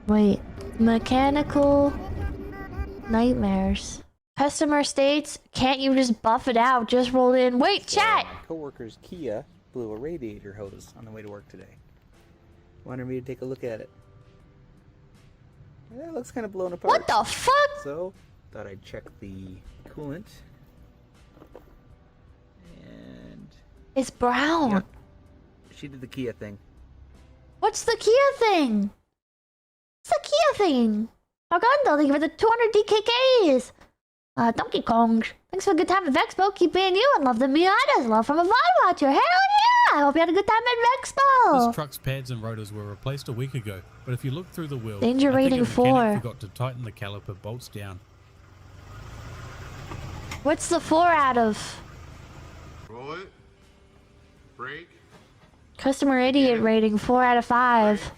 Wait. Mechanical nightmares. Customer states, can't you just buff it out? Just roll in. Wait, chat! My coworker's Kia blew a radiator hose on the way to work today. Wanted me to take a look at it. Yeah, it looks kind of blown apart. What the fuck? So, thought I'd check the coolant. And... It's brown. Yep. She did the Kia thing. What's the Kia thing? What's the Kia thing? Pagando, thank you for the 200 DKKs. Donkey Kong. Thanks for a good time at Vexpo. Keep being you and love the Miatas. Love from a VOD watcher. Hell yeah! I hope you had a good time at Vexpo. This truck's pads and rotors were replaced a week ago, but if you look through the wheel, Danger I think rating a mechanic 4. forgot to tighten the caliper bolts down. What's the 4 out of? Roll it. Brake. Customer idiot rating 4 out of 5.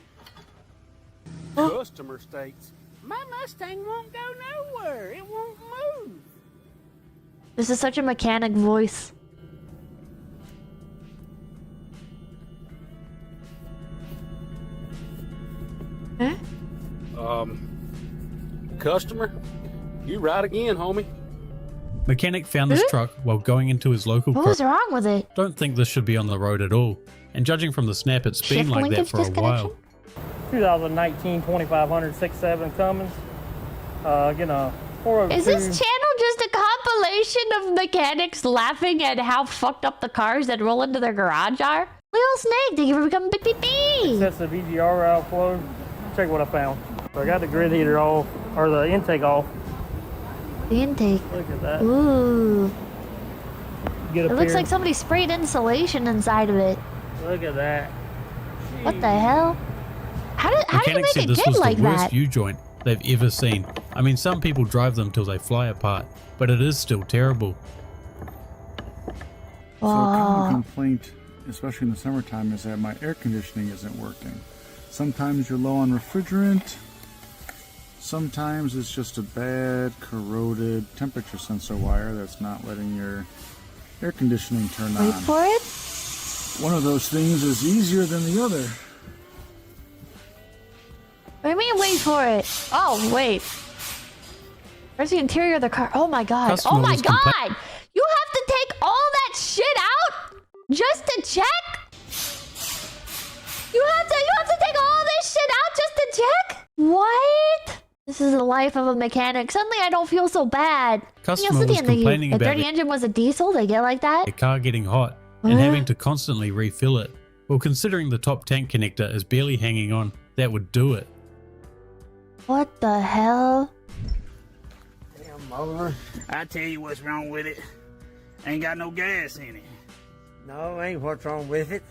Customer states, my Mustang won't go nowhere. It won't move. This is such a mechanic voice. Huh? Customer, you right again, homie. Mechanic found this truck while going into his local What was wrong with it? Don't think this should be on the road at all. And judging from the snap, it's been Shift like that linkage for a while. disconnection? 2019 2500 67 Cummins. Getting a 402. Is this channel just a compilation of mechanics laughing at how fucked up the cars that roll into their garage are? Little Snake, thank you for becoming BPP! Excessive EGR outflow. Check what I found. So I got the grid heater off, or the intake off. The intake. Look at that. Ooh. Get It up looks here. like somebody sprayed insulation inside of it. Look at that. What the hell? How do you Mechanics make said it this dip was like the worst that? U-joint they've ever seen. I mean, some people drive them till they fly apart, but it is still terrible. So a common complaint, especially in the summertime, is that my air conditioning isn't working. Sometimes you're low on refrigerant. Sometimes it's just a bad corroded temperature sensor wire that's not letting your air conditioning turn on. Wait for it? One of those things is easier than the other. What do you mean wait for it? Oh, wait. Where's the interior of the car? Oh my god. Customer Oh my was god! You have to take all that shit out just to check? You have to take all this shit out just to check? What? This is the life of a mechanic. Suddenly I don't feel so bad. Customer was complaining the about dirty engine was a diesel, they get like that? the car getting hot and having to constantly refill it. Well, considering the top tank connector is barely hanging on, that would do it. What the hell? Damn motor. I tell you what's wrong with it. Ain't got no gas in it. No, ain't what's wrong with it.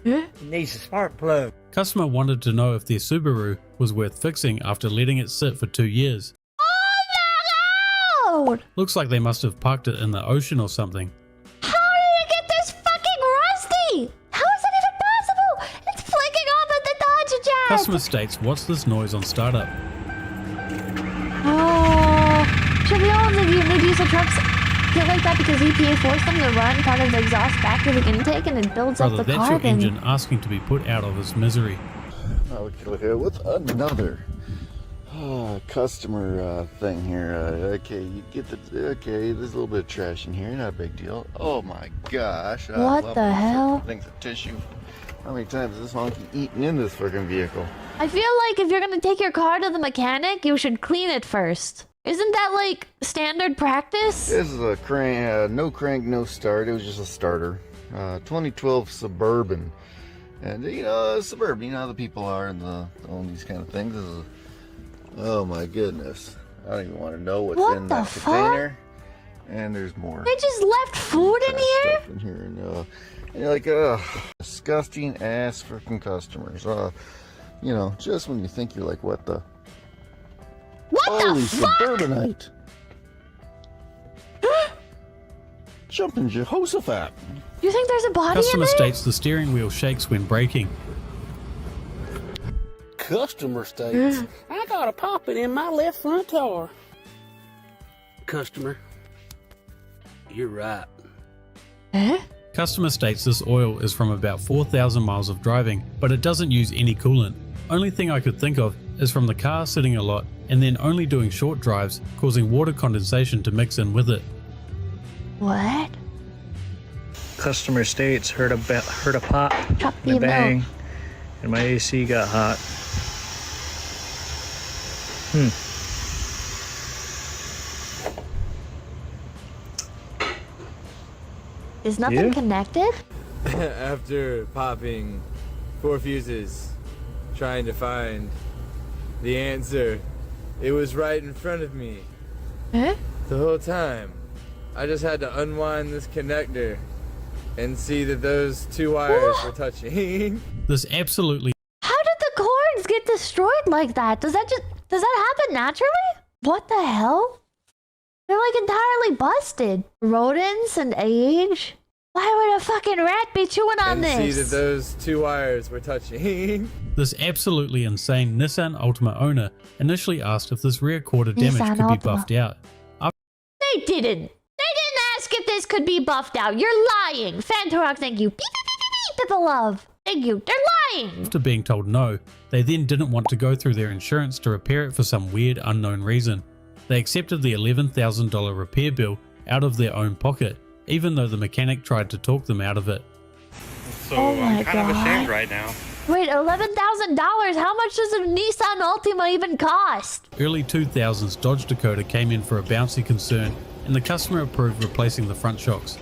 It needs a spark plug. Customer wanted to know if their Subaru was worth fixing after letting it sit for 2 years. Oh my god! Looks like they must have parked it in the ocean or something. How did it get this fucking rusty? How is that even possible? It's flicking off at the Dodge jack! Customer states, what's this noise on startup? Oh, should we all the new diesel trucks get like that because EPA forced them to run part of the exhaust back to the intake and it builds Brother, up the that's carbon? your engine asking to be put out of its misery. Okay, what's another customer thing here? Okay, you get the okay. There's a little bit of trash in here, not a big deal. Oh my gosh! What the hell? Things of tissue. How many times has this monkey eaten in this freaking vehicle? I feel like if you're gonna take your car to the mechanic, you should clean it first. Isn't that like standard practice? This is a crank, no crank, no start. It was just a starter. 2012 Suburban. And you know, Suburban, you know how the people are in the own these kind of things. This is, oh my goodness. I don't even want to know what's What in the that fuck? container. And there's more. They just left food in here? Stuff in here. And you're like, disgusting ass freaking customers. You know, just when you think you're like, what the? What Holy the fuck? Suburbanite. Jumping Jehoshaphat. You think there's a body Customer in there? states the steering wheel shakes when braking. Customer states, I got a popping in my left front tire. Customer, you're right. Huh? Customer states this oil is from about 4,000 miles of driving, but it doesn't use any coolant. Only thing I could think of is from the car sitting a lot and then only doing short drives, causing water condensation to mix in with it. What? Customer states heard a pop Drop and a the bang, milk. and my AC got hot. Is nothing Yeah? connected? After popping 4 fuses, trying to find the answer, it was right in front of me Huh? the whole time. I just had to unwind this connector and see that those 2 wires were touching. This absolutely How did the cords get destroyed like that? Does that happen naturally? What the hell? They're like entirely busted. Rodents and age? Why would a fucking rat be chewing on and see this? that those 2 wires were touching. This absolutely insane Nissan Altima owner initially asked if this rear quarter damage Nissan could be Altima. buffed out. They didn't. They didn't ask if this could be buffed out. You're lying. Fantorok, thank you. Beep, beep, beep, beep, beep, Pippa love. Thank you. They're lying. After being told no, they then didn't want to go through their insurance to repair it for some weird unknown reason. They accepted the $11,000 repair bill out of their own pocket, even though the mechanic tried to talk them out of it. So Oh my I'm kind of God. ashamed right now. Wait, $11,000? How much does a Nissan Altima even cost? Early 2000s Dodge Dakota came in for a bouncy concern, and the customer approved replacing the front shocks.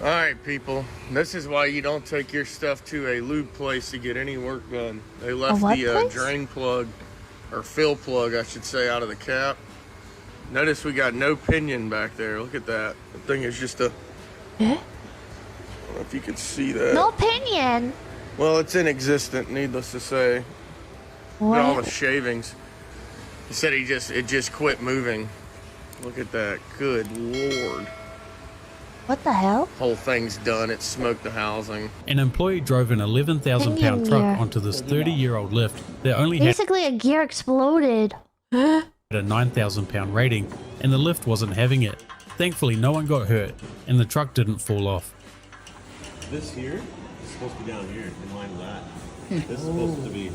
All right, people. This is why you don't take your stuff to a lube place to get any work done. They left what the place? drain plug, or fill plug, I should say, out of the cap. Notice we got no pinion back there. Look at that. The thing is just a... Eh? I don't know if you can see that. No opinion. Well, it's inexistent, needless to say. Look at all the What? shavings. He said it just quit moving. Look at that. Good Lord. What the hell? Whole thing's done. It smoked the housing. An employee drove an 11,000 Pinion pound truck gear. onto this 30-year-old lift that only had Basically, a gear exploded. a 9,000 pound rating, and the lift wasn't having it. Thankfully, no one got hurt, and the truck didn't fall off. This here is supposed to be down here in line with that. This is supposed to be.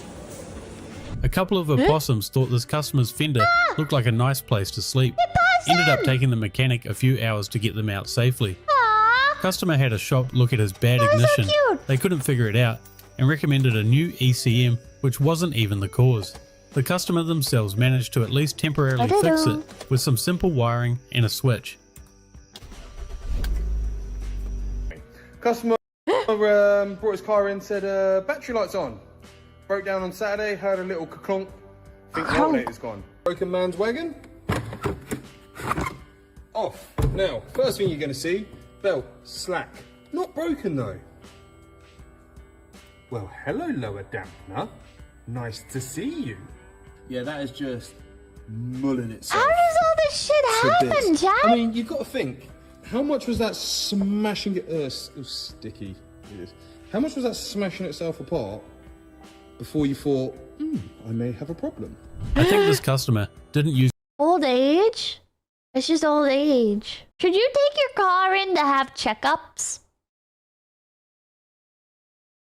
A couple of opossums thought this customer's fender looked like a nice place to sleep. Ended up taking the mechanic a few hours to get them out safely. Aww. Customer had a shop look at his bad That was so ignition. cute. They couldn't figure it out and recommended a new ECM, which wasn't even the cause. The customer themselves managed to at least temporarily fix it with some simple wiring and a switch. Customer brought his car in, said battery light's on. Broke down on Saturday, heard a little clunk. Think the alternator's gone. Broken man's wagon. Off. Now, first thing you're going to see, belt slack. Not broken though. Well, hello lower dampener. Nice to see you. Yeah, that is just mulling itself. How does all this shit happen, bits. Jack? I mean, you've got to think. How much was that smashing it? Sticky. It is. How much was that smashing itself apart before you thought, I may have a problem? I think this customer didn't use Old age? It's just old age. Should you take your car in to have checkups?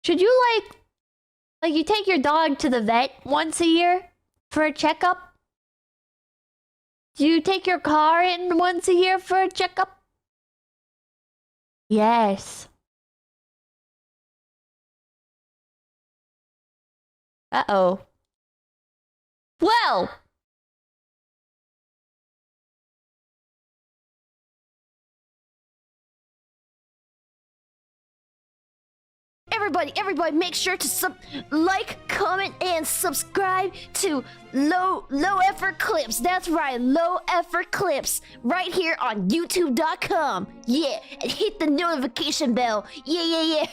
Should you like you take your dog to the vet once a year for a checkup? Do you take your car in once a year for a checkup? Yes. Uh-oh. Well, everybody, make sure to like, comment, and subscribe to Low Effort Clips. That's right, Low Effort Clips, right here on YouTube.com. Yeah, and hit the notification bell. Yeah.